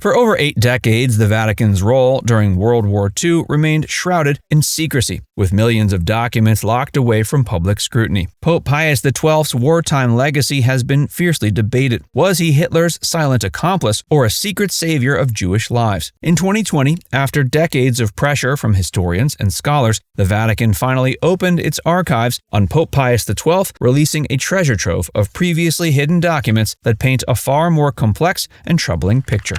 For over 8 decades, the Vatican's role during World War II remained shrouded in secrecy, with millions of documents locked away from public scrutiny. Pope Pius XII's wartime legacy has been fiercely debated. Was he Hitler's silent accomplice or a secret savior of Jewish lives? In 2020, after decades of pressure from historians and scholars, the Vatican finally opened its archives on Pope Pius XII, releasing a treasure trove of previously hidden documents that paint a far more complex and troubling picture.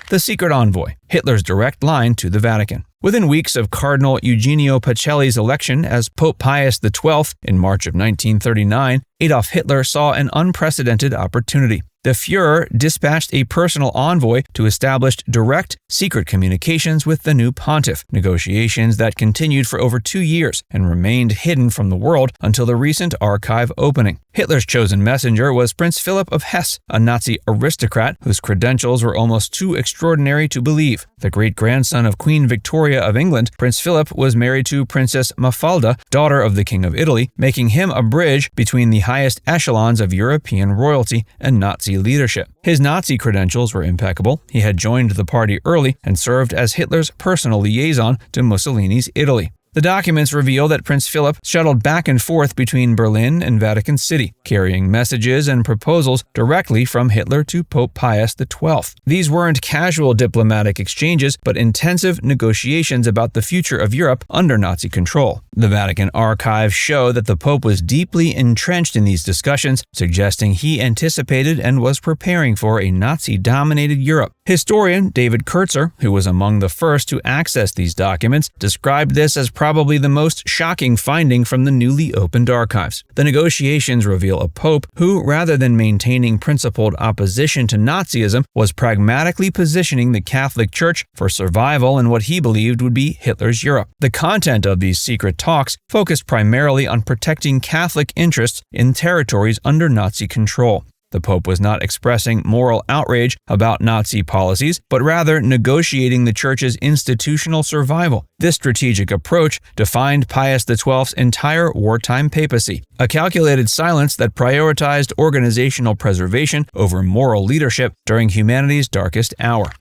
The Secret Envoy, Hitler's direct line to the Vatican. Within weeks of Cardinal Eugenio Pacelli's election as Pope Pius XII in March of 1939, Adolf Hitler saw an unprecedented opportunity. The Führer dispatched a personal envoy to establish direct, secret communications with the new pontiff, negotiations that continued for over 2 years and remained hidden from the world until the recent archive opening. Hitler's chosen messenger was Prince Philip of Hesse, a Nazi aristocrat whose credentials were almost too extraordinary to believe. The great-grandson of Queen Victoria of England, Prince Philip was married to Princess Mafalda, daughter of the King of Italy, making him a bridge between the highest echelons of European royalty and Nazi leadership. His Nazi credentials were impeccable. He had joined the party early and served as Hitler's personal liaison to Mussolini's Italy. The documents reveal that Prince Philip shuttled back and forth between Berlin and Vatican City, carrying messages and proposals directly from Hitler to Pope Pius XII. These weren't casual diplomatic exchanges, but intensive negotiations about the future of Europe under Nazi control. The Vatican archives show that the Pope was deeply entrenched in these discussions, suggesting he anticipated and was preparing for a Nazi-dominated Europe. Historian David Kurtzer, who was among the first to access these documents, described this as probably the most shocking finding from the newly opened archives. The negotiations reveal a pope who, rather than maintaining principled opposition to Nazism, was pragmatically positioning the Catholic Church for survival in what he believed would be Hitler's Europe. The content of these secret talks focused primarily on protecting Catholic interests in territories under Nazi control. The Pope was not expressing moral outrage about Nazi policies, but rather negotiating the Church's institutional survival. This strategic approach defined Pius XII's entire wartime papacy, a calculated silence that prioritized organizational preservation over moral leadership during humanity's darkest hour.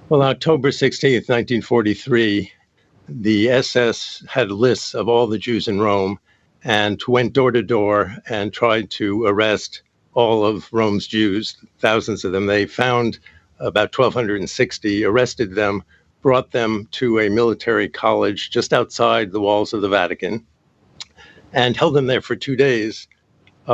Well, October 16th, 1943, the SS had lists of all the Jews in Rome and went door to door and tried to arrest all of Rome's Jews, thousands of them. They found about 1,260, arrested them, brought them to a military college just outside the walls of the Vatican, and held them there for 2 days.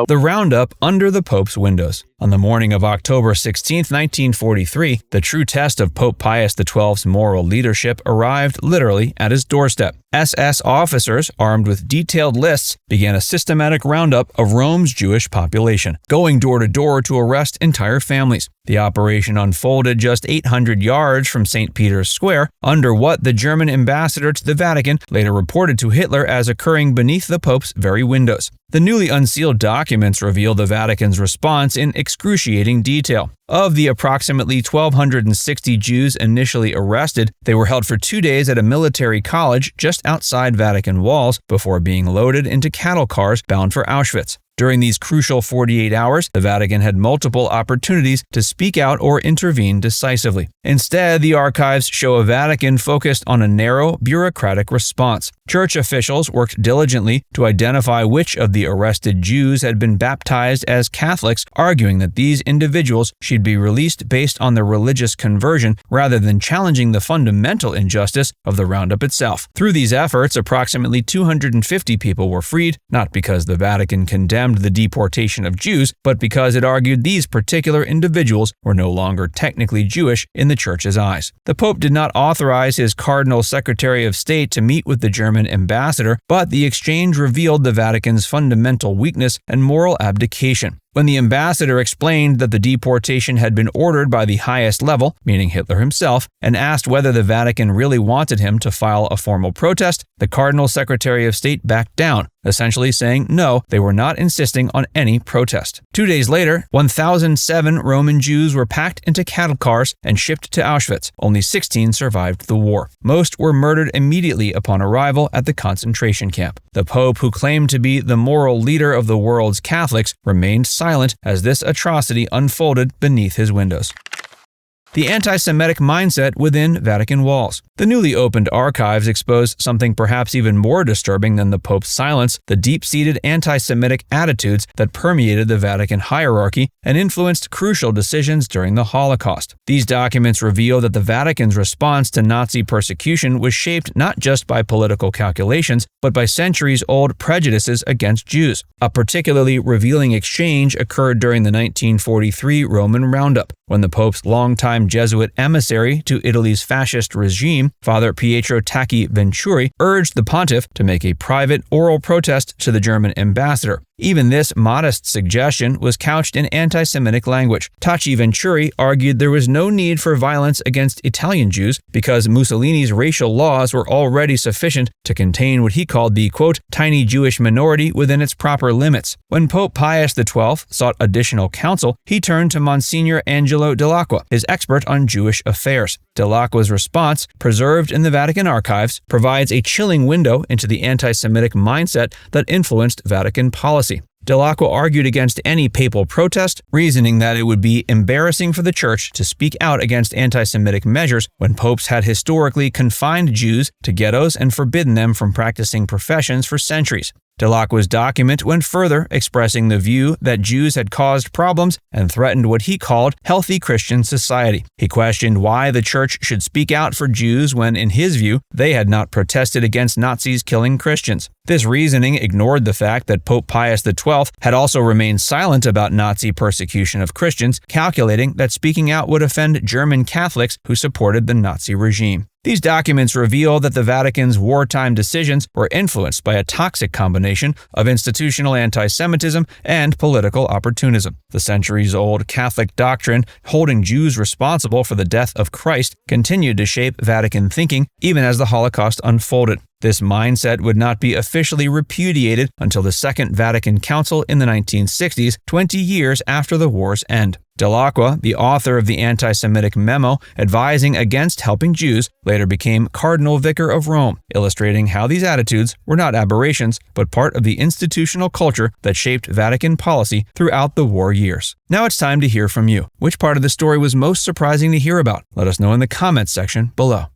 The Roundup under the Pope's windows. On the morning of October 16, 1943, the true test of Pope Pius XII's moral leadership arrived literally at his doorstep. SS officers, armed with detailed lists, began a systematic roundup of Rome's Jewish population, going door to door to arrest entire families. The operation unfolded just 800 yards from St. Peter's Square, under what the German ambassador to the Vatican later reported to Hitler as occurring beneath the Pope's very windows. The newly unsealed documents reveal the Vatican's response in excruciating detail. Of the approximately 1,260 Jews initially arrested, they were held for 2 days at a military college just outside Vatican walls before being loaded into cattle cars bound for Auschwitz. During these crucial 48 hours, the Vatican had multiple opportunities to speak out or intervene decisively. Instead, the archives show a Vatican focused on a narrow, bureaucratic response. Church officials worked diligently to identify which of the arrested Jews had been baptized as Catholics, arguing that these individuals should be released based on their religious conversion rather than challenging the fundamental injustice of the Roundup itself. Through these efforts, approximately 250 people were freed, not because the Vatican condemned the deportation of Jews, but because it argued these particular individuals were no longer technically Jewish in the Church's eyes. The Pope did not authorize his Cardinal Secretary of State to meet with the German ambassador, but the exchange revealed the Vatican's fundamental weakness and moral abdication. When the ambassador explained that the deportation had been ordered by the highest level, meaning Hitler himself, and asked whether the Vatican really wanted him to file a formal protest, the Cardinal Secretary of State backed down, essentially saying no, they were not insisting on any protest. 2 days later, 1,007 Roman Jews were packed into cattle cars and shipped to Auschwitz. Only 16 survived the war. Most were murdered immediately upon arrival at the concentration camp. The Pope, who claimed to be the moral leader of the world's Catholics, remained silent as this atrocity unfolded beneath his windows. The anti-Semitic mindset within Vatican walls. The newly opened archives expose something perhaps even more disturbing than the Pope's silence: the deep-seated anti-Semitic attitudes that permeated the Vatican hierarchy and influenced crucial decisions during the Holocaust. These documents reveal that the Vatican's response to Nazi persecution was shaped not just by political calculations, but by centuries-old prejudices against Jews. A particularly revealing exchange occurred during the 1943 Roman Roundup, when the Pope's longtime Jesuit emissary to Italy's fascist regime, Father Pietro Tacchi Venturi, urged the pontiff to make a private oral protest to the German ambassador. Even this modest suggestion was couched in anti-Semitic language. Tacchi Venturi argued there was no need for violence against Italian Jews because Mussolini's racial laws were already sufficient to contain what he called the, quote, tiny Jewish minority within its proper limits. When Pope Pius XII sought additional counsel, he turned to Monsignor Angelo Dell'Acqua, his expert on Jewish affairs. Dell'Acqua's response, preserved in the Vatican archives, provides a chilling window into the anti-Semitic mindset that influenced Vatican policy. Dell'Acqua argued against any papal protest, reasoning that it would be embarrassing for the Church to speak out against anti-Semitic measures when popes had historically confined Jews to ghettos and forbidden them from practicing professions for centuries. Dell'Acqua's document went further, expressing the view that Jews had caused problems and threatened what he called healthy Christian society. He questioned why the Church should speak out for Jews when, in his view, they had not protested against Nazis killing Christians. This reasoning ignored the fact that Pope Pius XII had also remained silent about Nazi persecution of Christians, calculating that speaking out would offend German Catholics who supported the Nazi regime. These documents reveal that the Vatican's wartime decisions were influenced by a toxic combination of institutional anti-Semitism and political opportunism. The centuries-old Catholic doctrine holding Jews responsible for the death of Christ continued to shape Vatican thinking even as the Holocaust unfolded. This mindset would not be officially repudiated until the Second Vatican Council in the 1960s, 20 years after the war's end. Dell'Acqua, the author of the anti-Semitic memo advising against helping Jews, later became Cardinal Vicar of Rome, illustrating how these attitudes were not aberrations, but part of the institutional culture that shaped Vatican policy throughout the war years. Now it's time to hear from you. Which part of the story was most surprising to hear about? Let us know in the comments section below.